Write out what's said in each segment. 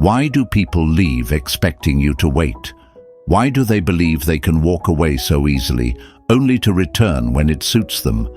Why do people leave expecting you to wait? Why do they believe they can walk away so easily, only to return when it suits them?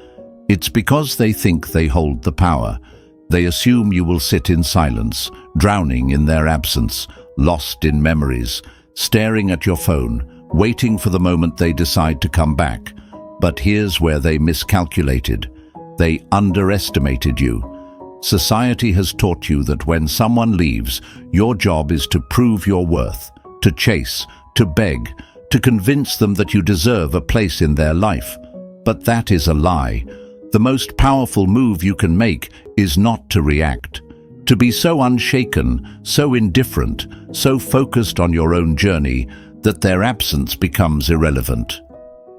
It's because they think they hold the power. They assume you will sit in silence, drowning in their absence, lost in memories, staring at your phone, waiting for the moment they decide to come back. But here's where they miscalculated. They underestimated you. Society has taught you that when someone leaves, your job is to prove your worth, to chase, to beg, to convince them that you deserve a place in their life. But that is a lie. The most powerful move you can make is not to react. To be so unshaken, so indifferent, so focused on your own journey that their absence becomes irrelevant.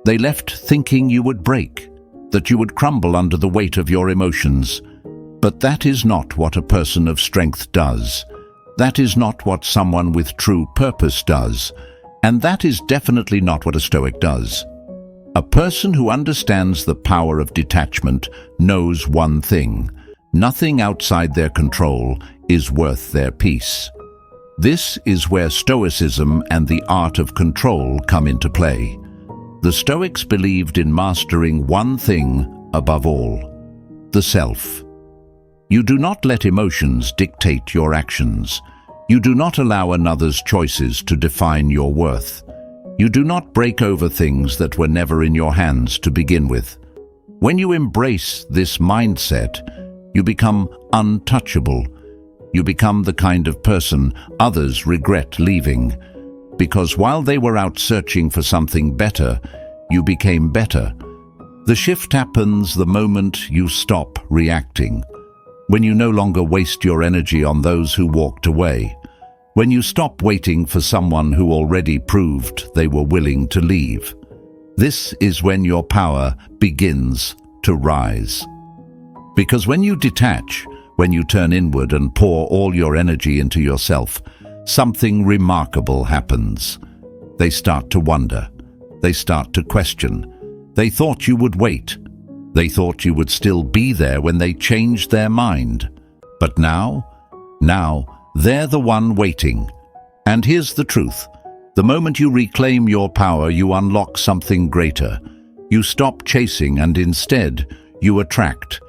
They left thinking you would break, that you would crumble under the weight of your emotions. But that is not what a person of strength does. That is not what someone with true purpose does. And that is definitely not what a Stoic does. A person who understands the power of detachment knows one thing: nothing outside their control is worth their peace. This is where Stoicism and the art of control come into play. The Stoics believed in mastering one thing above all: the self. You do not let emotions dictate your actions. You do not allow another's choices to define your worth. You do not break over things that were never in your hands to begin with. When you embrace this mindset, you become untouchable. You become the kind of person others regret leaving. Because while they were out searching for something better, you became better. The shift happens the moment you stop reacting. When you no longer waste your energy on those who walked away. When you stop waiting for someone who already proved they were willing to leave. This is when your power begins to rise. Because when you detach, when you turn inward and pour all your energy into yourself, something remarkable happens. They start to wonder. They start to question. They thought you would wait. They thought you would still be there when they changed their mind. But now they're the one waiting. And here's the truth. The moment you reclaim your power, you unlock something greater. You stop chasing and instead you attract.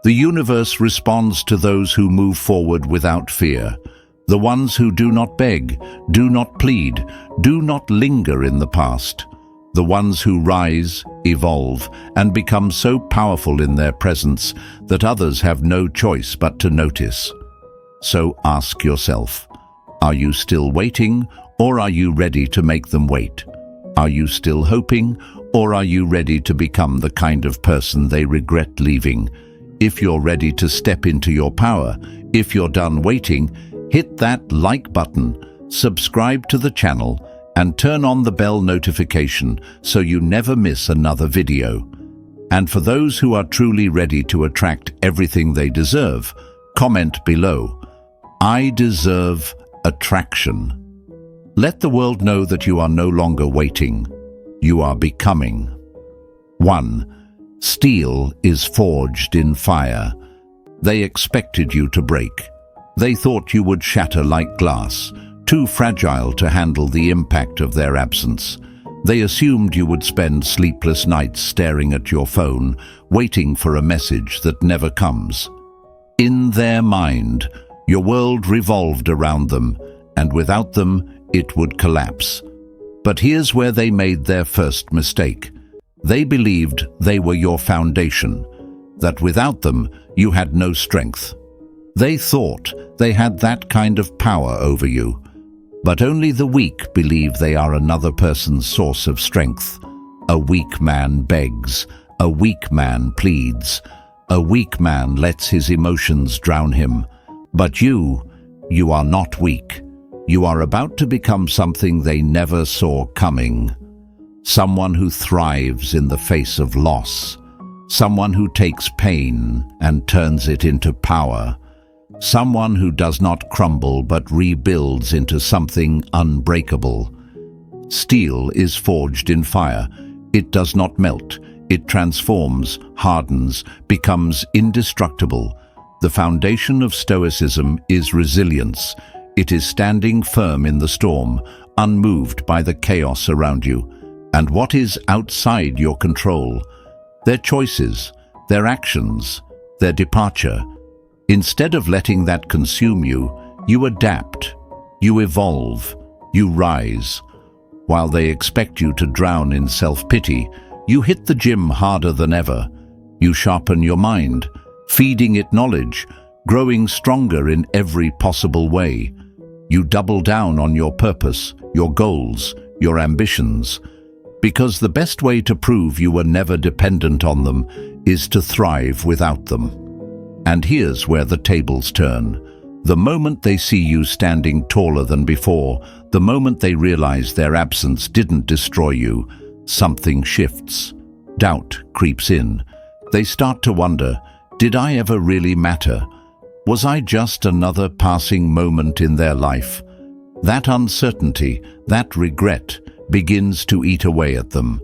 The universe responds to those who move forward without fear. The ones who do not beg, do not plead, do not linger in the past. The ones who rise, evolve, and become so powerful in their presence that others have no choice but to notice. So ask yourself, are you still waiting, or are you ready to make them wait? Are you still hoping, or are you ready to become the kind of person they regret leaving? If you're ready to step into your power, if you're done waiting, hit that like button, subscribe to the channel, and turn on the bell notification so you never miss another video. And for those who are truly ready to attract everything they deserve, comment below, "I deserve attraction." Let the world know that you are no longer waiting. You are becoming. 1. Steel is forged in fire. They expected you to break. They thought you would shatter like glass, too fragile to handle the impact of their absence. They assumed you would spend sleepless nights staring at your phone, waiting for a message that never comes. In their mind, your world revolved around them, and without them, it would collapse. But here's where they made their first mistake. They believed they were your foundation, that without them, you had no strength. They thought they had that kind of power over you. But only the weak believe they are another person's source of strength. A weak man begs. A weak man pleads. A weak man lets his emotions drown him. But you are not weak. You are about to become something they never saw coming. Someone who thrives in the face of loss. Someone who takes pain and turns it into power. Someone who does not crumble but rebuilds into something unbreakable. Steel is forged in fire. It does not melt. It transforms, hardens, becomes indestructible. The foundation of Stoicism is resilience. It is standing firm in the storm, unmoved by the chaos around you. And what is outside your control? Their choices, their actions, their departure. Instead of letting that consume you, you adapt, you evolve, you rise. While they expect you to drown in self-pity, you hit the gym harder than ever. You sharpen your mind, feeding it knowledge, growing stronger in every possible way. You double down on your purpose, your goals, your ambitions. Because the best way to prove you were never dependent on them is to thrive without them. And here's where the tables turn. The moment they see you standing taller than before, the moment they realize their absence didn't destroy you, something shifts. Doubt creeps in. They start to wonder, did I ever really matter? Was I just another passing moment in their life? That uncertainty, that regret, begins to eat away at them.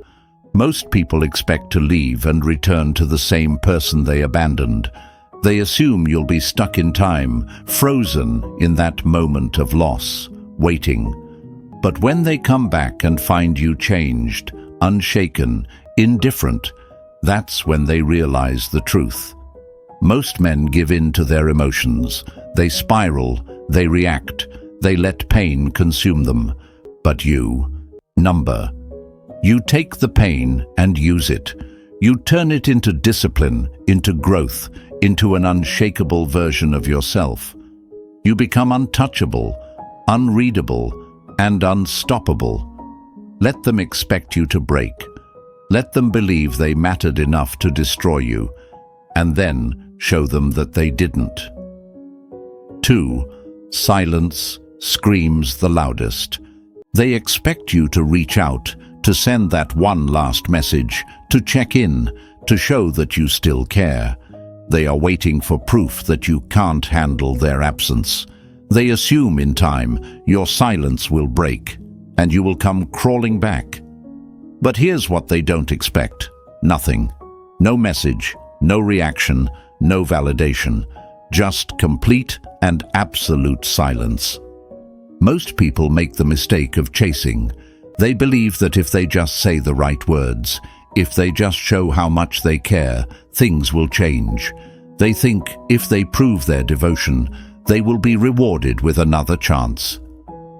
Most people expect to leave and return to the same person they abandoned. They assume you'll be stuck in time, frozen in that moment of loss, waiting. But when they come back and find you changed, unshaken, indifferent, that's when they realize the truth. Most men give in to their emotions. They spiral, they react, they let pain consume them. But you, number. You take the pain and use it. You turn it into discipline, into growth, into an unshakable version of yourself. You become untouchable, unreadable, and unstoppable. Let them expect you to break. Let them believe they mattered enough to destroy you, and then show them that they didn't. 2. Silence screams the loudest. They expect you to reach out, to send that one last message, to check in, to show that you still care. They are waiting for proof that you can't handle their absence. They assume in time your silence will break, and you will come crawling back. But here's what they don't expect. Nothing. No message, no reaction, no validation. Just complete and absolute silence. Most people make the mistake of chasing. They believe that if they just say the right words, if they just show how much they care, things will change. They think if they prove their devotion, they will be rewarded with another chance.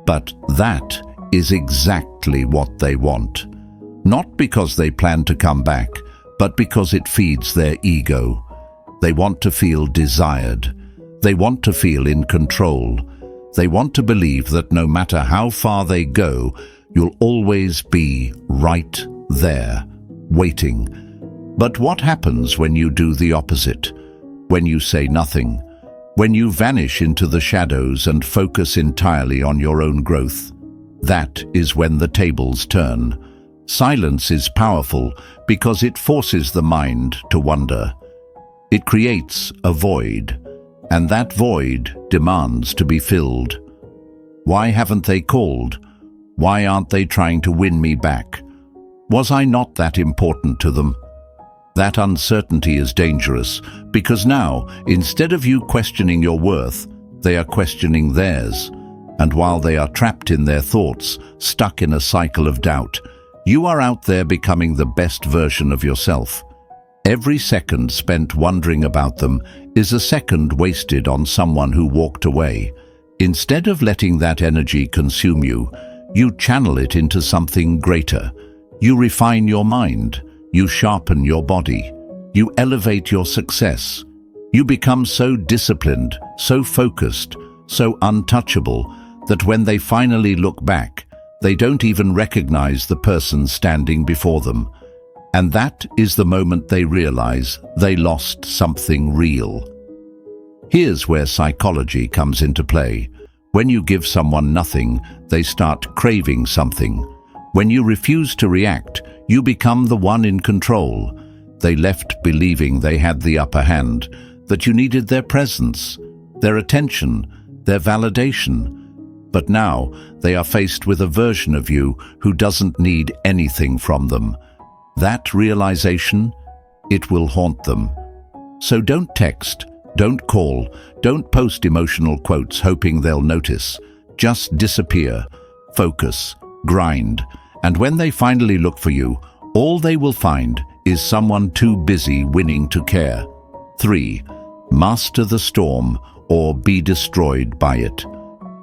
But that is exactly what they want. Not because they plan to come back, but because it feeds their ego. They want to feel desired. They want to feel in control. They want to believe that no matter how far they go, you'll always be right there, waiting. But what happens when you do the opposite? When you say nothing? When you vanish into the shadows and focus entirely on your own growth? That is when the tables turn. Silence is powerful because it forces the mind to wonder. It creates a void, and that void demands to be filled. Why haven't they called? Why aren't they trying to win me back? Was I not that important to them? That uncertainty is dangerous because now, instead of you questioning your worth, they are questioning theirs. And while they are trapped in their thoughts, stuck in a cycle of doubt, you are out there becoming the best version of yourself. Every second spent wondering about them is a second wasted on someone who walked away. Instead of letting that energy consume you, you channel it into something greater. You refine your mind. You sharpen your body. You elevate your success. You become so disciplined, so focused, so untouchable that when they finally look back, they don't even recognize the person standing before them. And that is the moment they realize they lost something real. Here's where psychology comes into play. When you give someone nothing, they start craving something. When you refuse to react, you become the one in control. They left believing they had the upper hand, that you needed their presence, their attention, their validation. But now they are faced with a version of you who doesn't need anything from them. That realization, it will haunt them. So don't text, Don't call, don't post emotional quotes hoping they'll notice. Just disappear, focus, grind, and when they finally look for you, all they will find is someone too busy winning to care. 3. Master the storm or be destroyed by it.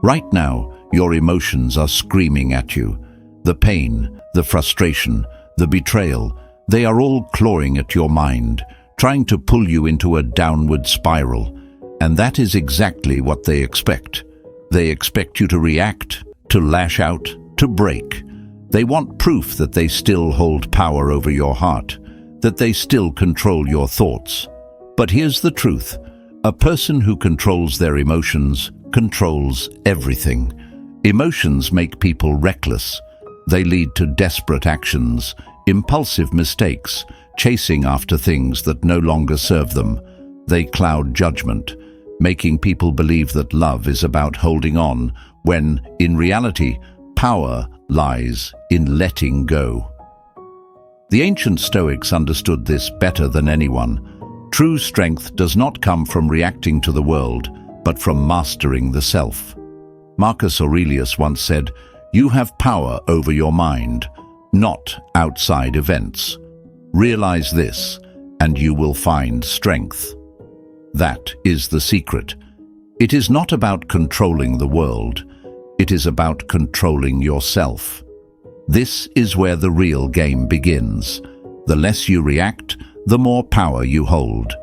Right now, your emotions are screaming at you. The pain, the frustration, the betrayal, they are all clawing at your mind, trying to pull you into a downward spiral. And that is exactly what they expect. They expect you to react, to lash out, to break. They want proof that they still hold power over your heart, that they still control your thoughts. But here's the truth. A person who controls their emotions controls everything. Emotions make people reckless. They lead to desperate actions, impulsive mistakes, chasing after things that no longer serve them. They cloud judgment, making people believe that love is about holding on, when, in reality, power lies in letting go. The ancient Stoics understood this better than anyone. True strength does not come from reacting to the world, but from mastering the self. Marcus Aurelius once said, "You have power over your mind, not outside events. Realize this, and you will find strength." That is the secret. It is not about controlling the world. It is about controlling yourself. This is where the real game begins. The less you react, the more power you hold.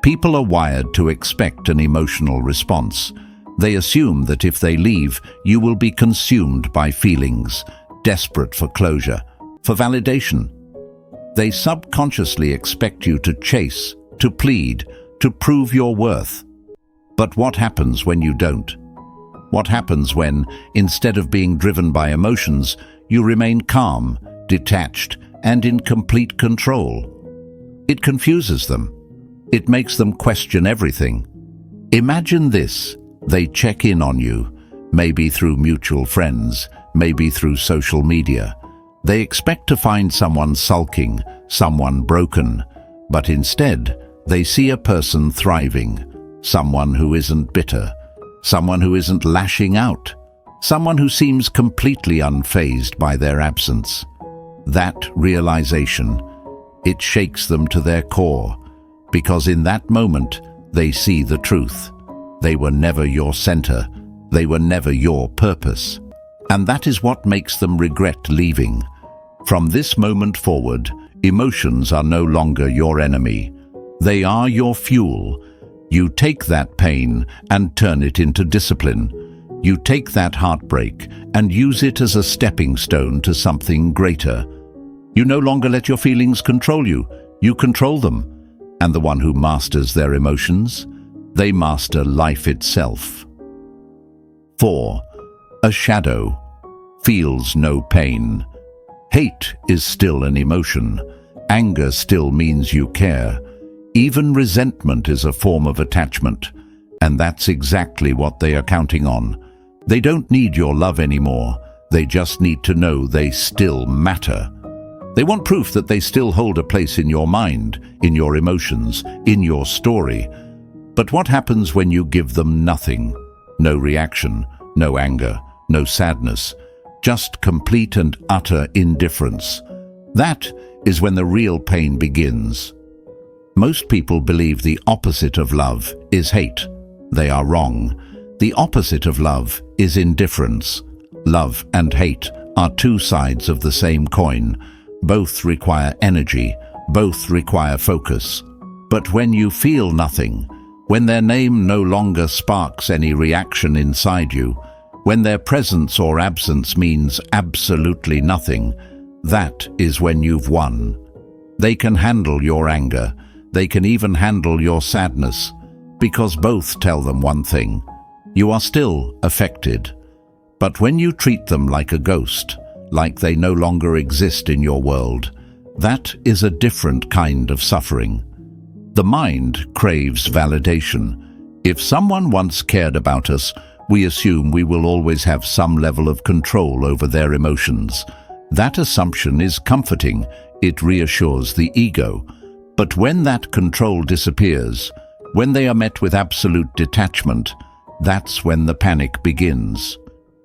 People are wired to expect an emotional response. They assume that if they leave, you will be consumed by feelings, desperate for closure, for validation. They subconsciously expect you to chase, to plead, to prove your worth. But what happens when you don't? What happens when, instead of being driven by emotions, you remain calm, detached, and in complete control? It confuses them. It makes them question everything. Imagine this. They check in on you, maybe through mutual friends, maybe through social media. They expect to find someone sulking, someone broken, but instead, they see a person thriving, someone who isn't bitter, someone who isn't lashing out, someone who seems completely unfazed by their absence. That realization, it shakes them to their core, because in that moment, they see the truth. They were never your center. They were never your purpose. And that is what makes them regret leaving. From this moment forward, emotions are no longer your enemy. They are your fuel. You take that pain and turn it into discipline. You take that heartbreak and use it as a stepping stone to something greater. You no longer let your feelings control you. You control them. And the one who masters their emotions, they master life itself. 4. A shadow feels no pain. Hate is still an emotion. Anger still means you care. Even resentment is a form of attachment. And that's exactly what they are counting on. They don't need your love anymore. They just need to know they still matter. They want proof that they still hold a place in your mind, in your emotions, in your story. But what happens when you give them nothing? No reaction, no anger, no sadness, just complete and utter indifference. That is when the real pain begins. Most people believe the opposite of love is hate. They are wrong. The opposite of love is indifference. Love and hate are two sides of the same coin. Both require energy, both require focus. But when you feel nothing, when their name no longer sparks any reaction inside you, when their presence or absence means absolutely nothing, that is when you've won. They can handle your anger. They can even handle your sadness, because both tell them one thing: you are still affected. But when you treat them like a ghost, like they no longer exist in your world, that is a different kind of suffering. The mind craves validation. If someone once cared about us, we assume we will always have some level of control over their emotions. That assumption is comforting. It reassures the ego. But when that control disappears, When they are met with absolute detachment, that's when the panic begins.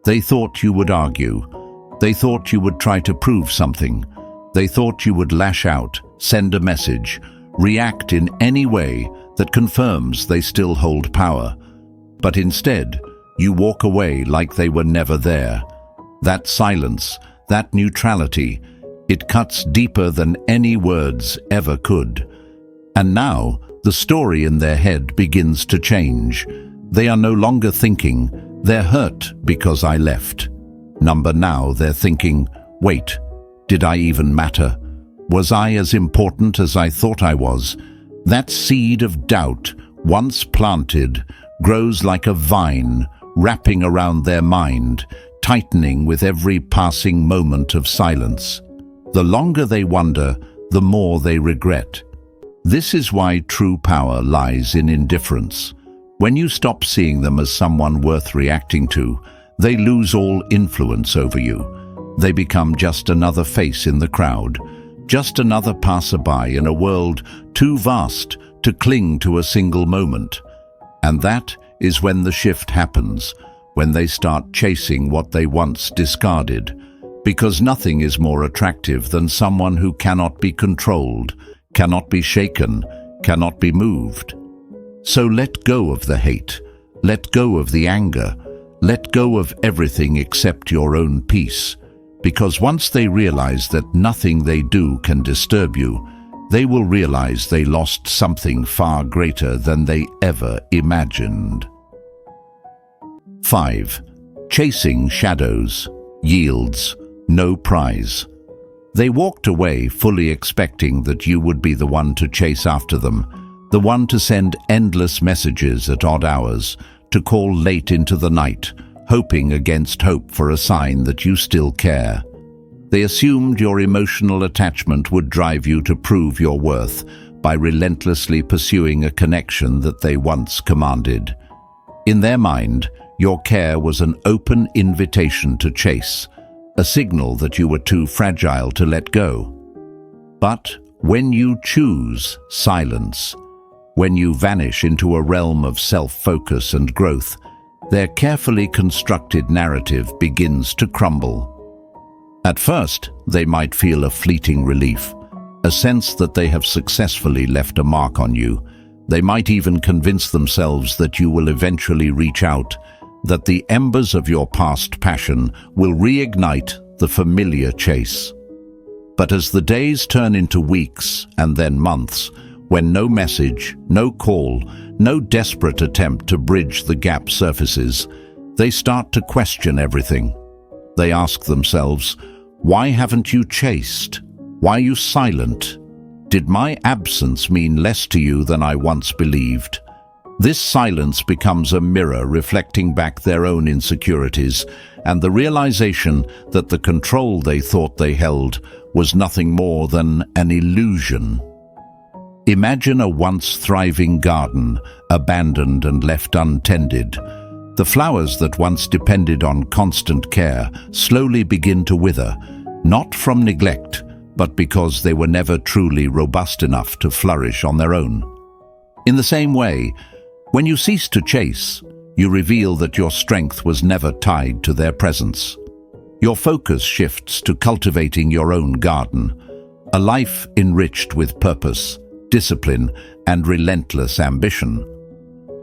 They thought you would argue. They thought you would try to prove something. They thought you would lash out, send a message, react in any way that confirms they still hold power. But instead, you walk away like they were never there. That silence, that neutrality, it cuts deeper than any words ever could. And now, the story in their head begins to change. They are no longer thinking, they're hurt because I left. Now they're thinking, wait, did I even matter? Was I as important as I thought I was? That seed of doubt, once planted, grows like a vine, wrapping around their mind, tightening with every passing moment of silence. The longer they wonder, the more they regret. This is why true power lies in indifference. When you stop seeing them as someone worth reacting to, they lose all influence over you. They become just another face in the crowd, just another passerby in a world too vast to cling to a single moment. And that is when the shift happens, when they start chasing what they once discarded. Because nothing is more attractive than someone who cannot be controlled, cannot be shaken, cannot be moved. So let go of the hate, let go of the anger, let go of everything except your own peace. Because once they realize that nothing they do can disturb you, they will realize they lost something far greater than they ever imagined. 5. Chasing shadows yields no prize. They walked away fully expecting that you would be the one to chase after them, the one to send endless messages at odd hours, to call late into the night, hoping against hope for a sign that you still care. They assumed your emotional attachment would drive you to prove your worth by relentlessly pursuing a connection that they once commanded. In their mind, your care was an open invitation to chase, a signal that you were too fragile to let go. But when you choose silence, when you vanish into a realm of self-focus and growth, their carefully constructed narrative begins to crumble. At first, they might feel a fleeting relief, a sense that they have successfully left a mark on you. They might even convince themselves that you will eventually reach out, that the embers of your past passion will reignite the familiar chase. But as the days turn into weeks and then months, when no message, no call, no desperate attempt to bridge the gap surfaces, they start to question everything. They ask themselves, why haven't you chased? Why are you silent? Did my absence mean less to you than I once believed? This silence becomes a mirror reflecting back their own insecurities and the realization that the control they thought they held was nothing more than an illusion. Imagine a once thriving garden, abandoned and left untended. The flowers that once depended on constant care slowly begin to wither, not from neglect, but because they were never truly robust enough to flourish on their own. In the same way, when you cease to chase, you reveal that your strength was never tied to their presence. Your focus shifts to cultivating your own garden, a life enriched with purpose, discipline, and relentless ambition.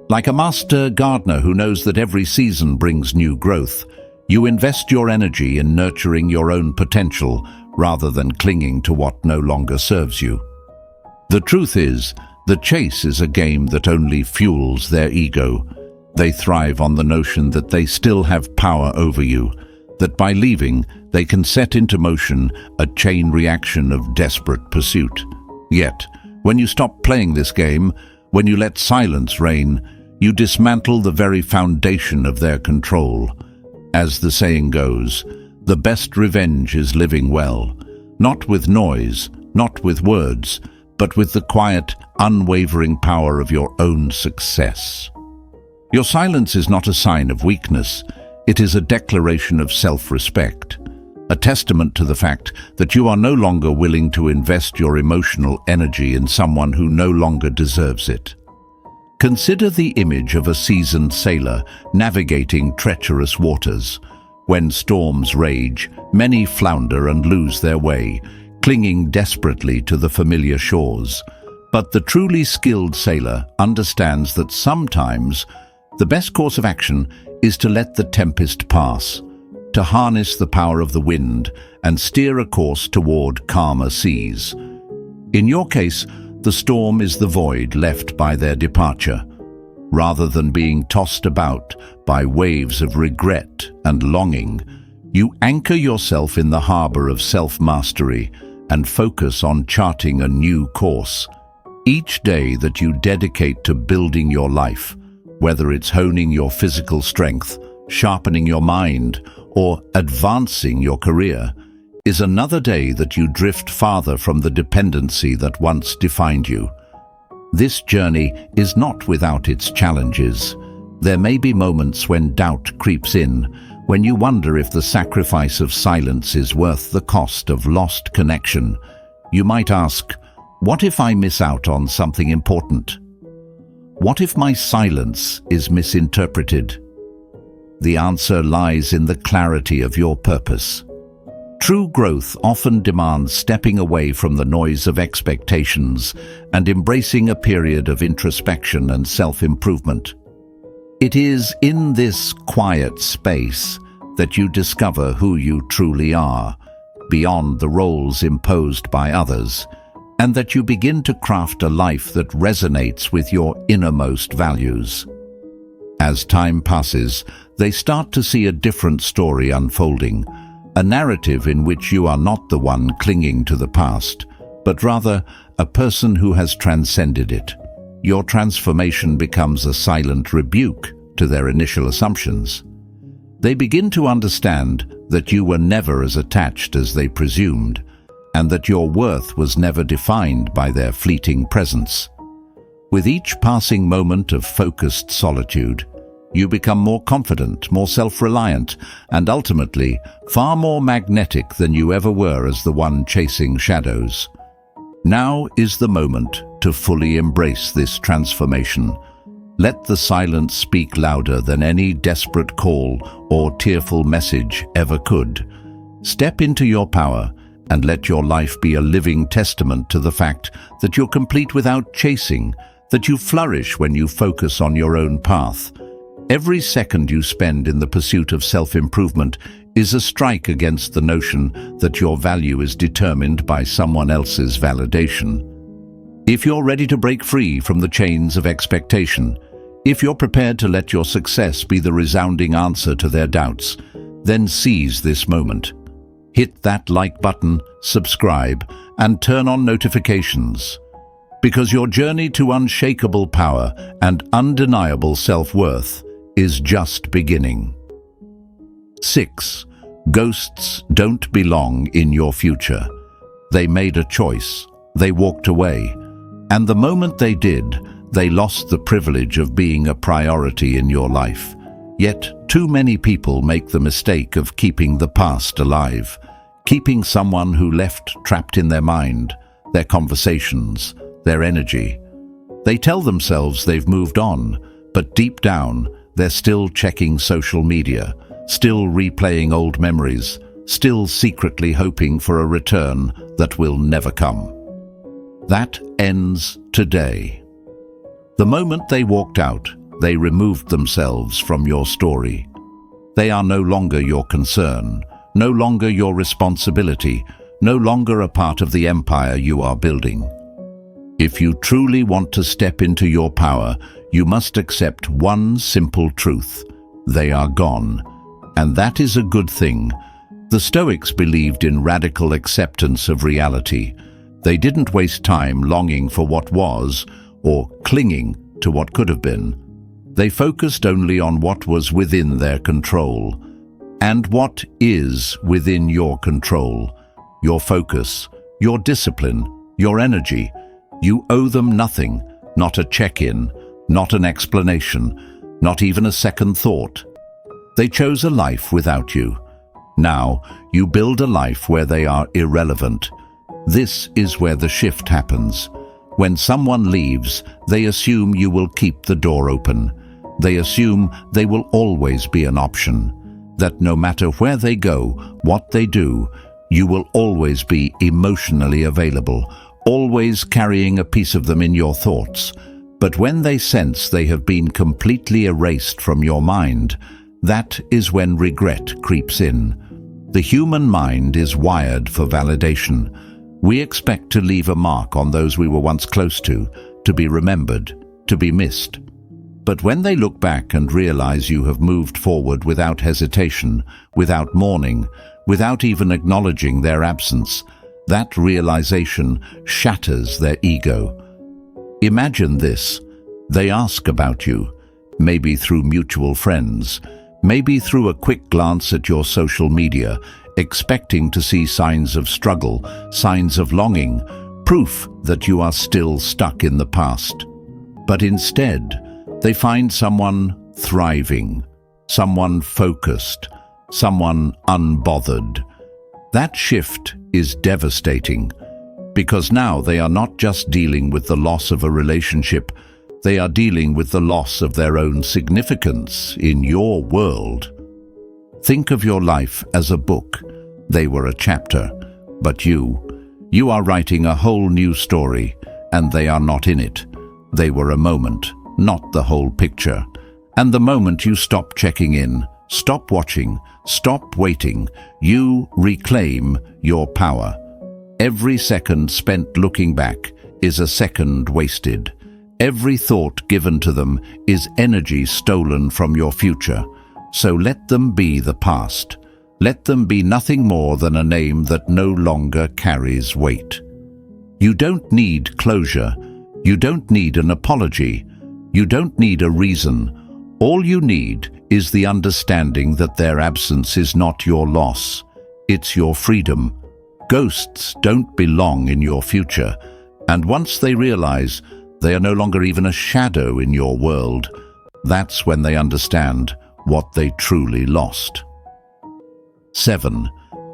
Like a master gardener who knows that every season brings new growth, you invest your energy in nurturing your own potential rather than clinging to what no longer serves you. The truth is, the chase is a game that only fuels their ego. They thrive on the notion that they still have power over you, that by leaving, they can set into motion a chain reaction of desperate pursuit. Yet, when you stop playing this game, when you let silence reign, you dismantle the very foundation of their control. As the saying goes, the best revenge is living well, not with noise, not with words, but with the quiet, unwavering power of your own success. Your silence is not a sign of weakness, it is a declaration of self-respect, a testament to the fact that you are no longer willing to invest your emotional energy in someone who no longer deserves it. Consider the image of a seasoned sailor navigating treacherous waters. When storms rage, many flounder and lose their way, clinging desperately to the familiar shores. But the truly skilled sailor understands that sometimes the best course of action is to let the tempest pass, to harness the power of the wind and steer a course toward calmer seas. In your case, the storm is the void left by their departure. Rather than being tossed about by waves of regret and longing, you anchor yourself in the harbor of self-mastery and focus on charting a new course. Each day that you dedicate to building your life, whether it's honing your physical strength, sharpening your mind, or advancing your career, is another day that you drift farther from the dependency that once defined you. This journey is not without its challenges. There may be moments when doubt creeps in, when you wonder if the sacrifice of silence is worth the cost of lost connection. You might ask, what if I miss out on something important? What if my silence is misinterpreted? The answer lies in the clarity of your purpose. True growth often demands stepping away from the noise of expectations and embracing a period of introspection and self-improvement. It is in this quiet space that you discover who you truly are, beyond the roles imposed by others, and that you begin to craft a life that resonates with your innermost values. As time passes, they start to see a different story unfolding, a narrative in which you are not the one clinging to the past, but rather a person who has transcended it. Your transformation becomes a silent rebuke to their initial assumptions. They begin to understand that you were never as attached as they presumed, and that your worth was never defined by their fleeting presence. With each passing moment of focused solitude, you become more confident, more self-reliant, and ultimately far more magnetic than you ever were as the one chasing shadows. Now is the moment to fully embrace this transformation. Let the silence speak louder than any desperate call or tearful message ever could. Step into your power and let your life be a living testament to the fact that you're complete without chasing, that you flourish when you focus on your own path. Every second you spend in the pursuit of self-improvement is a strike against the notion that your value is determined by someone else's validation. If you're ready to break free from the chains of expectation, if you're prepared to let your success be the resounding answer to their doubts, then seize this moment. Hit that like button, subscribe, and turn on notifications, because your journey to unshakable power and undeniable self-worth is just beginning. 6. Ghosts don't belong in your future. They made a choice. They walked away. And the moment they did, they lost the privilege of being a priority in your life. Yet, too many people make the mistake of keeping the past alive, keeping someone who left trapped in their mind, their conversations, their energy. They tell themselves they've moved on, but deep down, they're still checking social media, still replaying old memories, still secretly hoping for a return that will never come. That ends today. The moment they walked out, they removed themselves from your story. They are no longer your concern, no longer your responsibility, no longer a part of the empire you are building. If you truly want to step into your power, you must accept one simple truth: they are gone. And that is a good thing. The Stoics believed in radical acceptance of reality. They didn't waste time longing for what was or clinging to what could have been. They focused only on what was within their control. And what is within your control? Your focus, your discipline, your energy. You owe them nothing, not a check-in, not an explanation, not even a second thought. They chose a life without you. Now, you build a life where they are irrelevant. This is where the shift happens. When someone leaves, they assume you will keep the door open. They assume they will always be an option, that no matter where they go, what they do, you will always be emotionally available, always carrying a piece of them in your thoughts. But when they sense they have been completely erased from your mind, that is when regret creeps in. The human mind is wired for validation. We expect to leave a mark on those we were once close to be remembered, to be missed. But when they look back and realize you have moved forward without hesitation, without mourning, without even acknowledging their absence, that realization shatters their ego. Imagine this. They ask about you, maybe through mutual friends, maybe through a quick glance at your social media, expecting to see signs of struggle, signs of longing, proof that you are still stuck in the past. But instead, they find someone thriving, someone focused, someone unbothered. That shift is devastating, because now they are not just dealing with the loss of a relationship, they are dealing with the loss of their own significance in your world. Think of your life as a book. They were a chapter, but you are writing a whole new story, and they are not in it. They were a moment, not the whole picture. And the moment you stop checking in, stop watching, stop waiting, you reclaim your power. Every second spent looking back is a second wasted. Every thought given to them is energy stolen from your future. So let them be the past. Let them be nothing more than a name that no longer carries weight. You don't need closure. You don't need an apology. You don't need a reason. All you need is the understanding that their absence is not your loss. It's your freedom. Ghosts don't belong in your future. And once they realize they are no longer even a shadow in your world, that's when they understand what they truly lost. 7.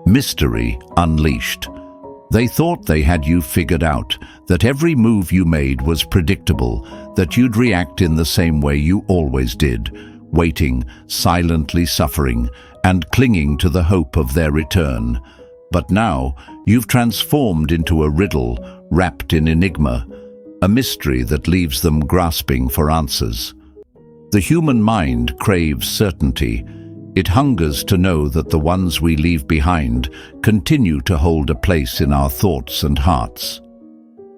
Mystery unleashed. They thought they had you figured out, that every move you made was predictable, that you'd react in the same way you always did, waiting, silently suffering, and clinging to the hope of their return. But now you've transformed into a riddle wrapped in enigma, a mystery that leaves them grasping for answers. The human mind craves certainty. It hungers to know that the ones we leave behind continue to hold a place in our thoughts and hearts.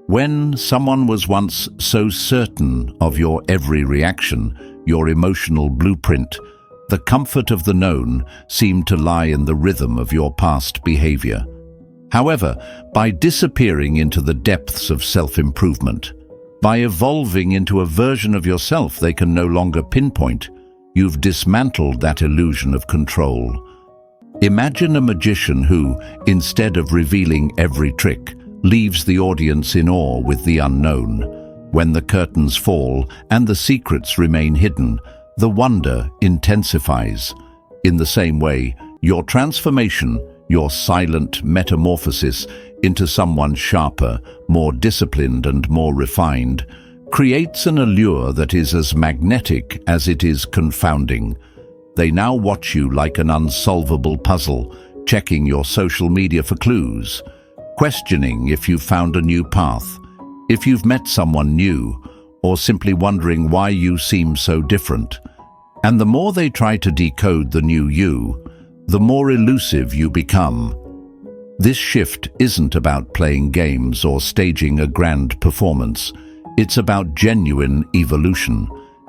When someone was once so certain of your every reaction, your emotional blueprint, the comfort of the known seemed to lie in the rhythm of your past behavior. However, by disappearing into the depths of self-improvement, by evolving into a version of yourself they can no longer pinpoint, you've dismantled that illusion of control. Imagine a magician who, instead of revealing every trick, leaves the audience in awe with the unknown. When the curtains fall and the secrets remain hidden, the wonder intensifies. In the same way, your transformation, your silent metamorphosis into someone sharper, more disciplined and more refined, creates an allure that is as magnetic as it is confounding. They now watch you like an unsolvable puzzle, checking your social media for clues, questioning if you've found a new path, if you've met someone new, or simply wondering why you seem so different. And the more they try to decode the new you, the more elusive you become. This shift isn't about playing games or staging a grand performance. It's about genuine evolution.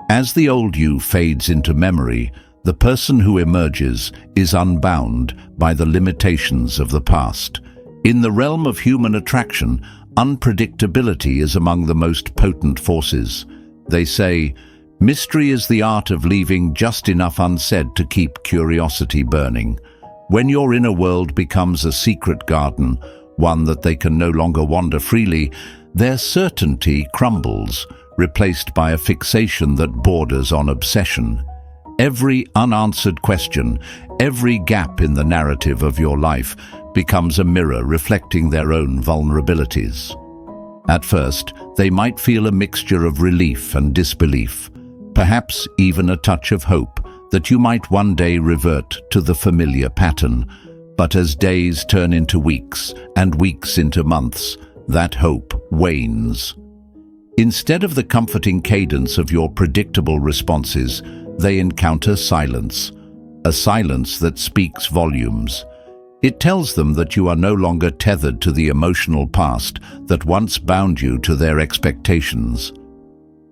As the old you fades into memory, the person who emerges is unbound by the limitations of the past. In the realm of human attraction, unpredictability is among the most potent forces. They say, mystery is the art of leaving just enough unsaid to keep curiosity burning. When your inner world becomes a secret garden, one that they can no longer wander freely, their certainty crumbles, replaced by a fixation that borders on obsession. Every unanswered question, every gap in the narrative of your life becomes a mirror reflecting their own vulnerabilities. At first, they might feel a mixture of relief and disbelief, perhaps even a touch of hope that you might one day revert to the familiar pattern. But as days turn into weeks and weeks into months, that hope wanes. Instead of the comforting cadence of your predictable responses, they encounter silence, a silence that speaks volumes. It tells them that you are no longer tethered to the emotional past that once bound you to their expectations.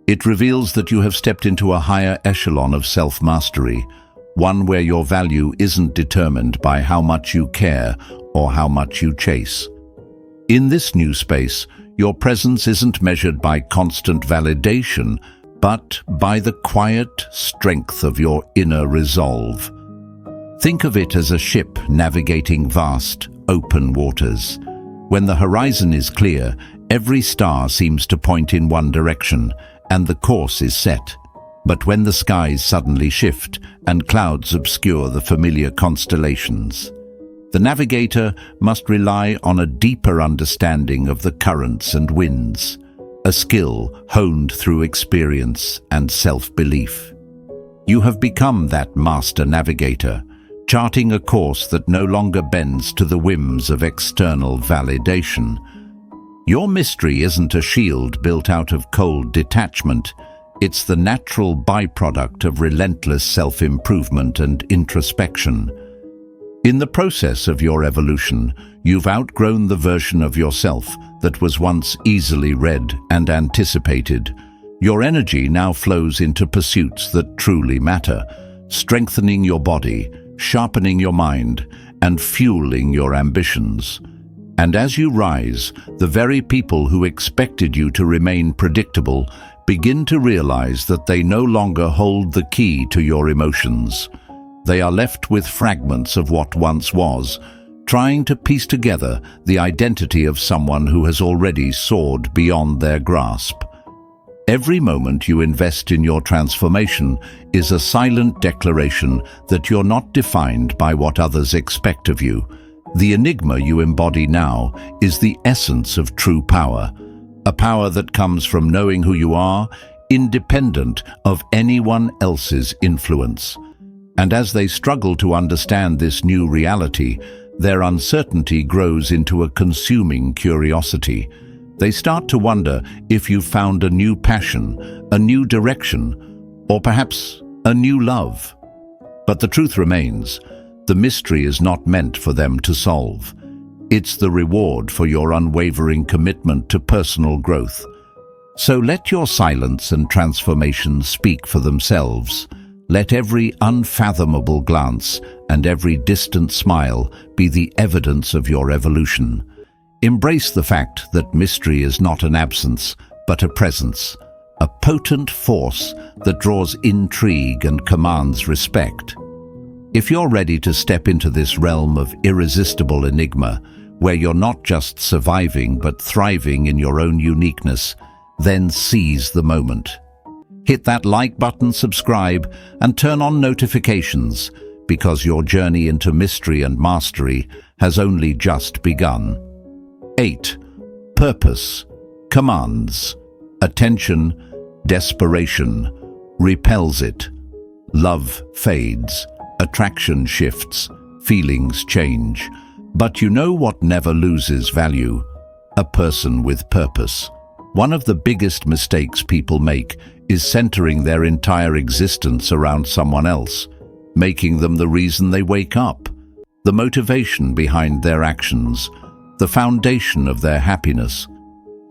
It reveals that you have stepped into a higher echelon of self-mastery, one where your value isn't determined by how much you care or how much you chase. In this new space, your presence isn't measured by constant validation, but by the quiet strength of your inner resolve. Think of it as a ship navigating vast, open waters. When the horizon is clear, every star seems to point in one direction, and the course is set. But when the skies suddenly shift and clouds obscure the familiar constellations, the navigator must rely on a deeper understanding of the currents and winds, a skill honed through experience and self-belief. You have become that master navigator, charting a course that no longer bends to the whims of external validation. Your mystery isn't a shield built out of cold detachment. It's the natural byproduct of relentless self-improvement and introspection. In the process of your evolution, you've outgrown the version of yourself that was once easily read and anticipated. Your energy now flows into pursuits that truly matter, strengthening your body, sharpening your mind, and fueling your ambitions. And as you rise, the very people who expected you to remain predictable begin to realize that they no longer hold the key to your emotions. They are left with fragments of what once was, trying to piece together the identity of someone who has already soared beyond their grasp. Every moment you invest in your transformation is a silent declaration that you're not defined by what others expect of you. The enigma you embody now is the essence of true power, a power that comes from knowing who you are, independent of anyone else's influence. And as they struggle to understand this new reality, their uncertainty grows into a consuming curiosity. They start to wonder if you've found a new passion, a new direction, or perhaps a new love. But the truth remains, the mystery is not meant for them to solve. It's the reward for your unwavering commitment to personal growth. So let your silence and transformation speak for themselves. Let every unfathomable glance and every distant smile be the evidence of your evolution. Embrace the fact that mystery is not an absence, but a presence, a potent force that draws intrigue and commands respect. If you're ready to step into this realm of irresistible enigma, where you're not just surviving but thriving in your own uniqueness, then seize the moment. Hit that like button, subscribe, and turn on notifications, because your journey into mystery and mastery has only just begun. 8. Purpose commands. Attention, desperation, repels it. Love fades. Attraction shifts. Feelings change. But you know what never loses value? A person with purpose. One of the biggest mistakes people make is centering their entire existence around someone else, making them the reason they wake up, the motivation behind their actions, the foundation of their happiness.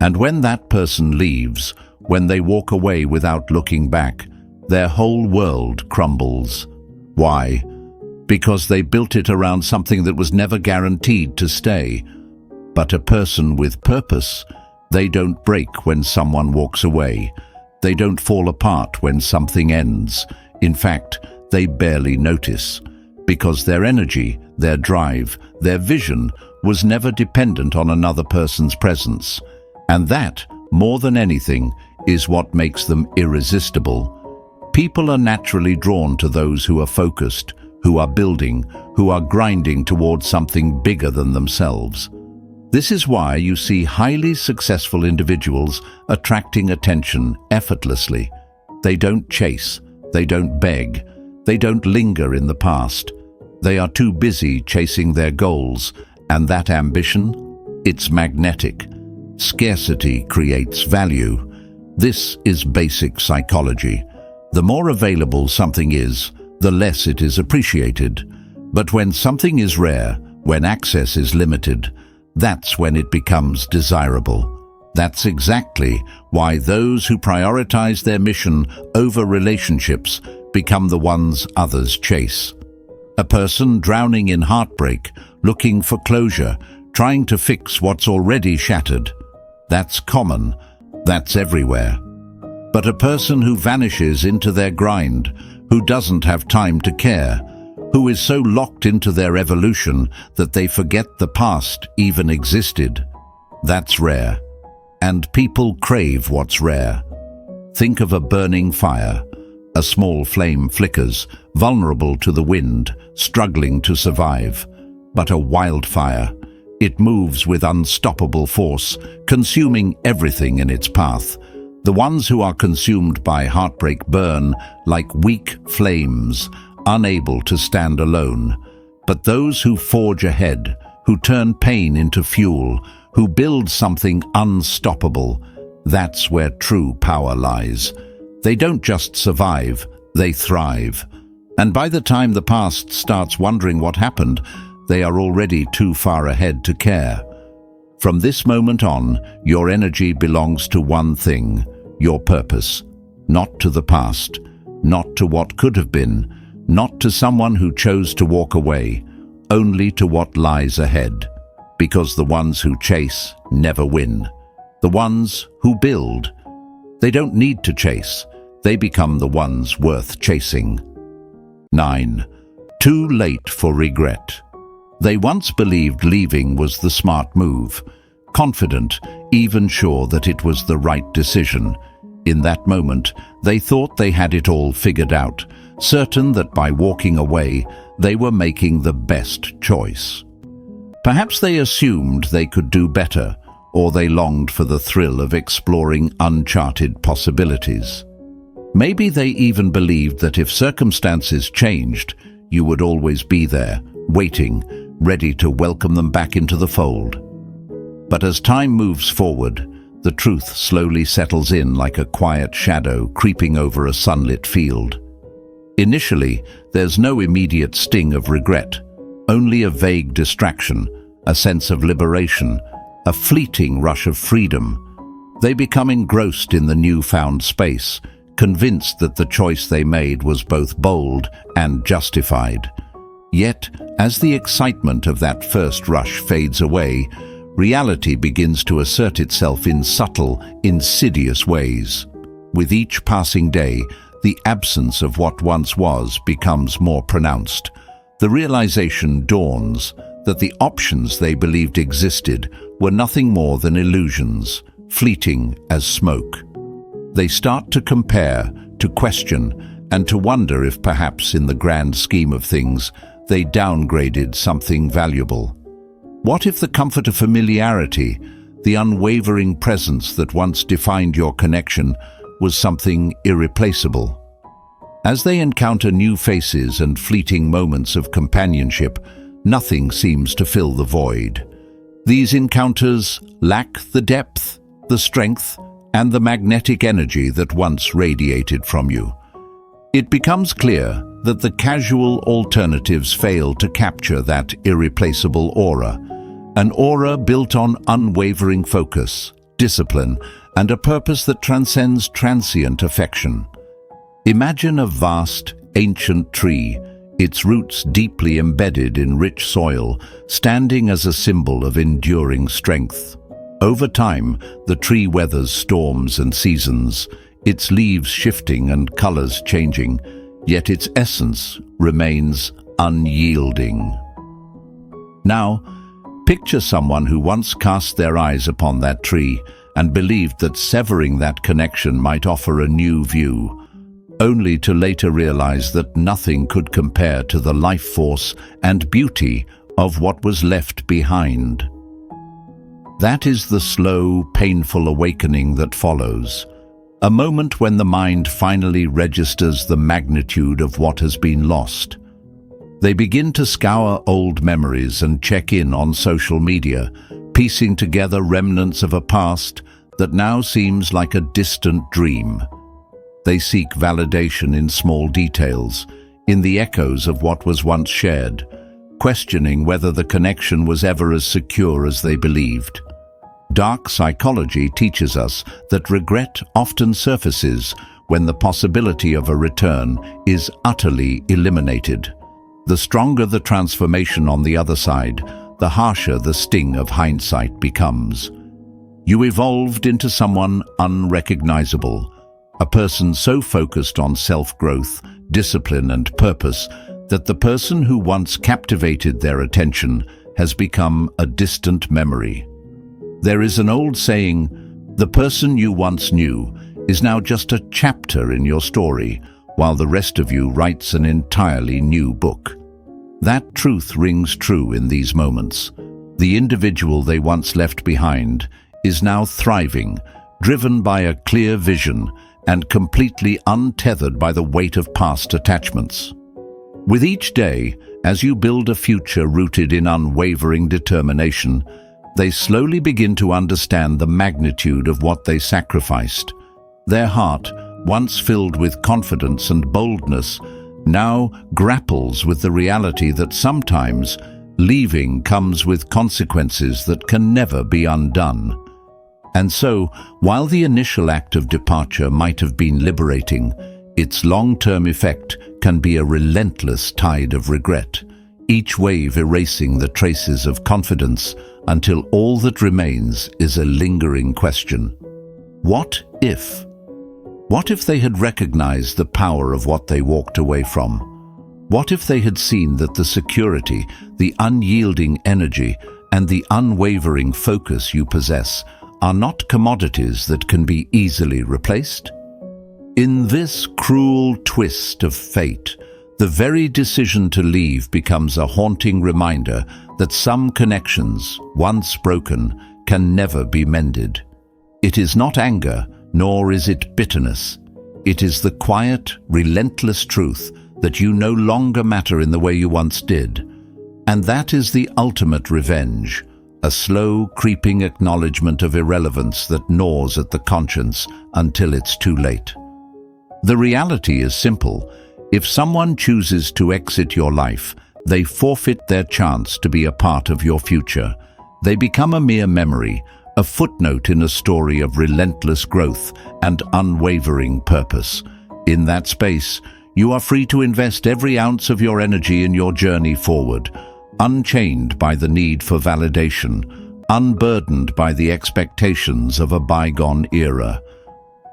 And when that person leaves, when they walk away without looking back, their whole world crumbles. Why? Because they built it around something that was never guaranteed to stay. But a person with purpose, they don't break when someone walks away. They don't fall apart when something ends. In fact, they barely notice, because their energy, their drive, their vision was never dependent on another person's presence. And that, more than anything, is what makes them irresistible. People are naturally drawn to those who are focused, who are building, who are grinding towards something bigger than themselves. This is why you see highly successful individuals attracting attention effortlessly. They don't chase, they don't beg, they don't linger in the past. They are too busy chasing their goals, and that ambition, it's magnetic. Scarcity creates value. This is basic psychology. The more available something is, the less it is appreciated. But when something is rare, when access is limited, that's when it becomes desirable. That's exactly why those who prioritize their mission over relationships become the ones others chase. A person drowning in heartbreak, looking for closure, trying to fix what's already shattered. That's common, that's everywhere. But a person who vanishes into their grind, who doesn't have time to care, who is so locked into their evolution that they forget the past even existed, that's rare. And people crave what's rare. Think of a burning fire. A small flame flickers, vulnerable to the wind, struggling to survive. But a wildfire, it moves with unstoppable force, consuming everything in its path. The ones who are consumed by heartbreak burn like weak flames, unable to stand alone. But those who forge ahead, who turn pain into fuel, who build something unstoppable, that's where true power lies. They don't just survive, they thrive. And by the time the past starts wondering what happened, they are already too far ahead to care. From this moment on, your energy belongs to one thing, your purpose. Not to the past, not to what could have been, not to someone who chose to walk away, only to what lies ahead. Because the ones who chase never win. The ones who build, they don't need to chase. They become the ones worth chasing. 9. Too late for regret. They once believed leaving was the smart move, confident, even sure that it was the right decision. In that moment, they thought they had it all figured out, certain that by walking away, they were making the best choice. Perhaps they assumed they could do better, or they longed for the thrill of exploring uncharted possibilities. Maybe they even believed that if circumstances changed, you would always be there, waiting, ready to welcome them back into the fold. But as time moves forward, the truth slowly settles in like a quiet shadow creeping over a sunlit field. Initially, there's no immediate sting of regret, only a vague distraction, a sense of liberation, a fleeting rush of freedom. They become engrossed in the newfound space, convinced that the choice they made was both bold and justified. Yet, as the excitement of that first rush fades away, reality begins to assert itself in subtle, insidious ways. With each passing day, the absence of what once was becomes more pronounced. The realization dawns that the options they believed existed were nothing more than illusions, fleeting as smoke. They start to compare, to question, and to wonder if perhaps in the grand scheme of things, they downgraded something valuable. What if the comfort of familiarity, the unwavering presence that once defined your connection, was something irreplaceable? As they encounter new faces and fleeting moments of companionship, nothing seems to fill the void. These encounters lack the depth, the strength, and the magnetic energy that once radiated from you. It becomes clear that the casual alternatives fail to capture that irreplaceable aura, an aura built on unwavering focus, discipline, and a purpose that transcends transient affection. Imagine a vast, ancient tree, its roots deeply embedded in rich soil, standing as a symbol of enduring strength. Over time, the tree weathers storms and seasons, its leaves shifting and colors changing, yet its essence remains unyielding. Now, picture someone who once cast their eyes upon that tree and believed that severing that connection might offer a new view, only to later realize that nothing could compare to the life force and beauty of what was left behind. That is the slow, painful awakening that follows. A moment when the mind finally registers the magnitude of what has been lost. They begin to scour old memories and check in on social media, piecing together remnants of a past that now seems like a distant dream. They seek validation in small details, in the echoes of what was once shared, questioning whether the connection was ever as secure as they believed. Dark psychology teaches us that regret often surfaces when the possibility of a return is utterly eliminated. The stronger the transformation on the other side, the harsher the sting of hindsight becomes. You evolved into someone unrecognizable, a person so focused on self-growth, discipline, and purpose that the person who once captivated their attention has become a distant memory. There is an old saying, "The person you once knew is now just a chapter in your story, while the rest of you writes an entirely new book." That truth rings true in these moments. The individual they once left behind is now thriving, driven by a clear vision and completely untethered by the weight of past attachments. With each day, as you build a future rooted in unwavering determination, they slowly begin to understand the magnitude of what they sacrificed. Their heart, once filled with confidence and boldness, now grapples with the reality that sometimes leaving comes with consequences that can never be undone. And so, while the initial act of departure might have been liberating, its long-term effect can be a relentless tide of regret, each wave erasing the traces of confidence until all that remains is a lingering question. What if? What if they had recognized the power of what they walked away from? What if they had seen that the security, the unyielding energy, and the unwavering focus you possess are not commodities that can be easily replaced? In this cruel twist of fate, the very decision to leave becomes a haunting reminder that some connections, once broken, can never be mended. It is not anger, nor is it bitterness. It is the quiet, relentless truth that you no longer matter in the way you once did. And that is the ultimate revenge, a slow, creeping acknowledgement of irrelevance that gnaws at the conscience until it's too late. The reality is simple. If someone chooses to exit your life, they forfeit their chance to be a part of your future. They become a mere memory, a footnote in a story of relentless growth and unwavering purpose. In that space, you are free to invest every ounce of your energy in your journey forward, unchained by the need for validation, unburdened by the expectations of a bygone era.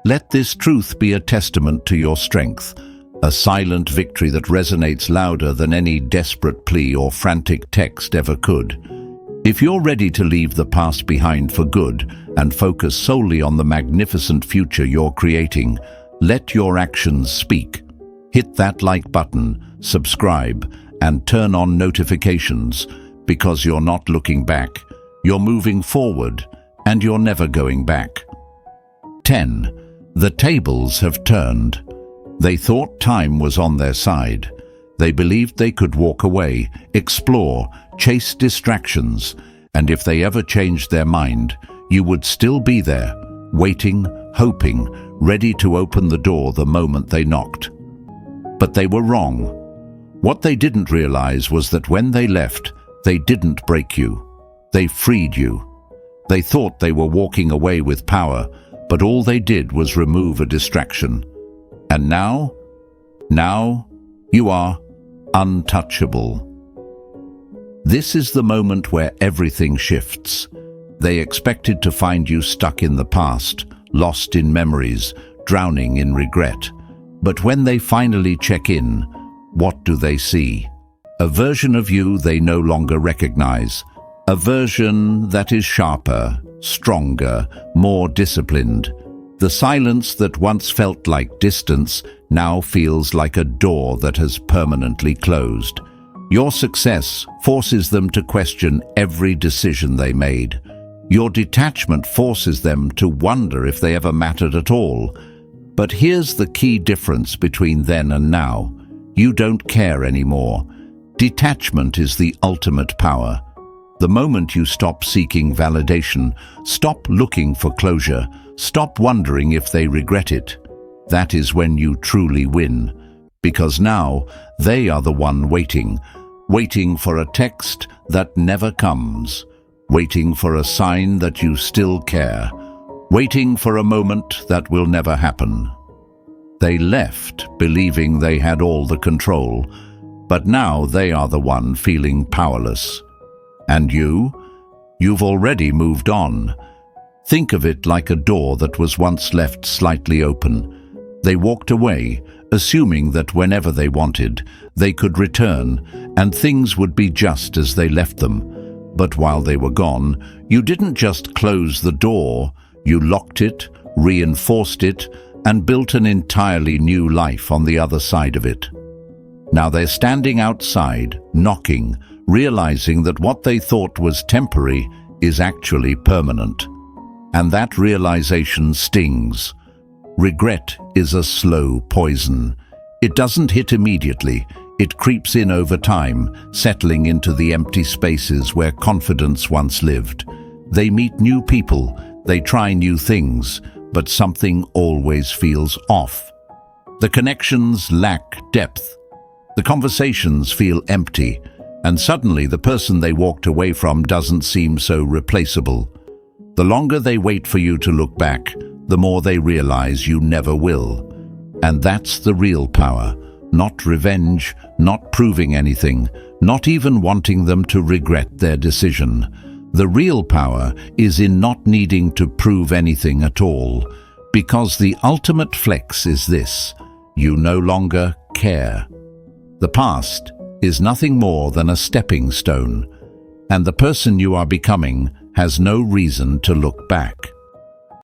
Let this truth be a testament to your strength, a silent victory that resonates louder than any desperate plea or frantic text ever could. If you're ready to leave the past behind for good and focus solely on the magnificent future you're creating, let your actions speak. Hit that like button, subscribe, and turn on notifications, because you're not looking back, you're moving forward, and you're never going back. 10. The tables have turned. They thought time was on their side. They believed they could walk away, explore, chase distractions, and if they ever changed their mind, you would still be there, waiting, hoping, ready to open the door the moment they knocked. But they were wrong. What they didn't realize was that when they left, they didn't break you. They freed you. They thought they were walking away with power, but all they did was remove a distraction. And now you are untouchable. This is the moment where everything shifts. They expected to find you stuck in the past, lost in memories, drowning in regret. But when they finally check in, what do they see? A version of you they no longer recognize. A version that is sharper, stronger, more disciplined. The silence that once felt like distance now feels like a door that has permanently closed. Your success forces them to question every decision they made. Your detachment forces them to wonder if they ever mattered at all. But here's the key difference between then and now. You don't care anymore. Detachment is the ultimate power. The moment you stop seeking validation, stop looking for closure, stop wondering if they regret it, that is when you truly win. Because now they are the one waiting for a text that never comes, waiting for a sign that you still care, waiting for a moment that will never happen. They left believing they had all the control, but now they are the one feeling powerless. And you've already moved on. Think of it like a door that was once left slightly open. They walked away, assuming that whenever they wanted, they could return, and things would be just as they left them. But while they were gone, you didn't just close the door, you locked it, reinforced it, and built an entirely new life on the other side of it. Now they're standing outside, knocking, realizing that what they thought was temporary is actually permanent. And that realization stings. Regret is a slow poison. It doesn't hit immediately. It creeps in over time, settling into the empty spaces where confidence once lived. They meet new people, they try new things, but something always feels off. The connections lack depth. The conversations feel empty, and suddenly the person they walked away from doesn't seem so replaceable. The longer they wait for you to look back, the more they realize you never will. And that's the real power. Not revenge, not proving anything, not even wanting them to regret their decision. The real power is in not needing to prove anything at all, because the ultimate flex is this: you no longer care. The past is nothing more than a stepping stone, and the person you are becoming has no reason to look back.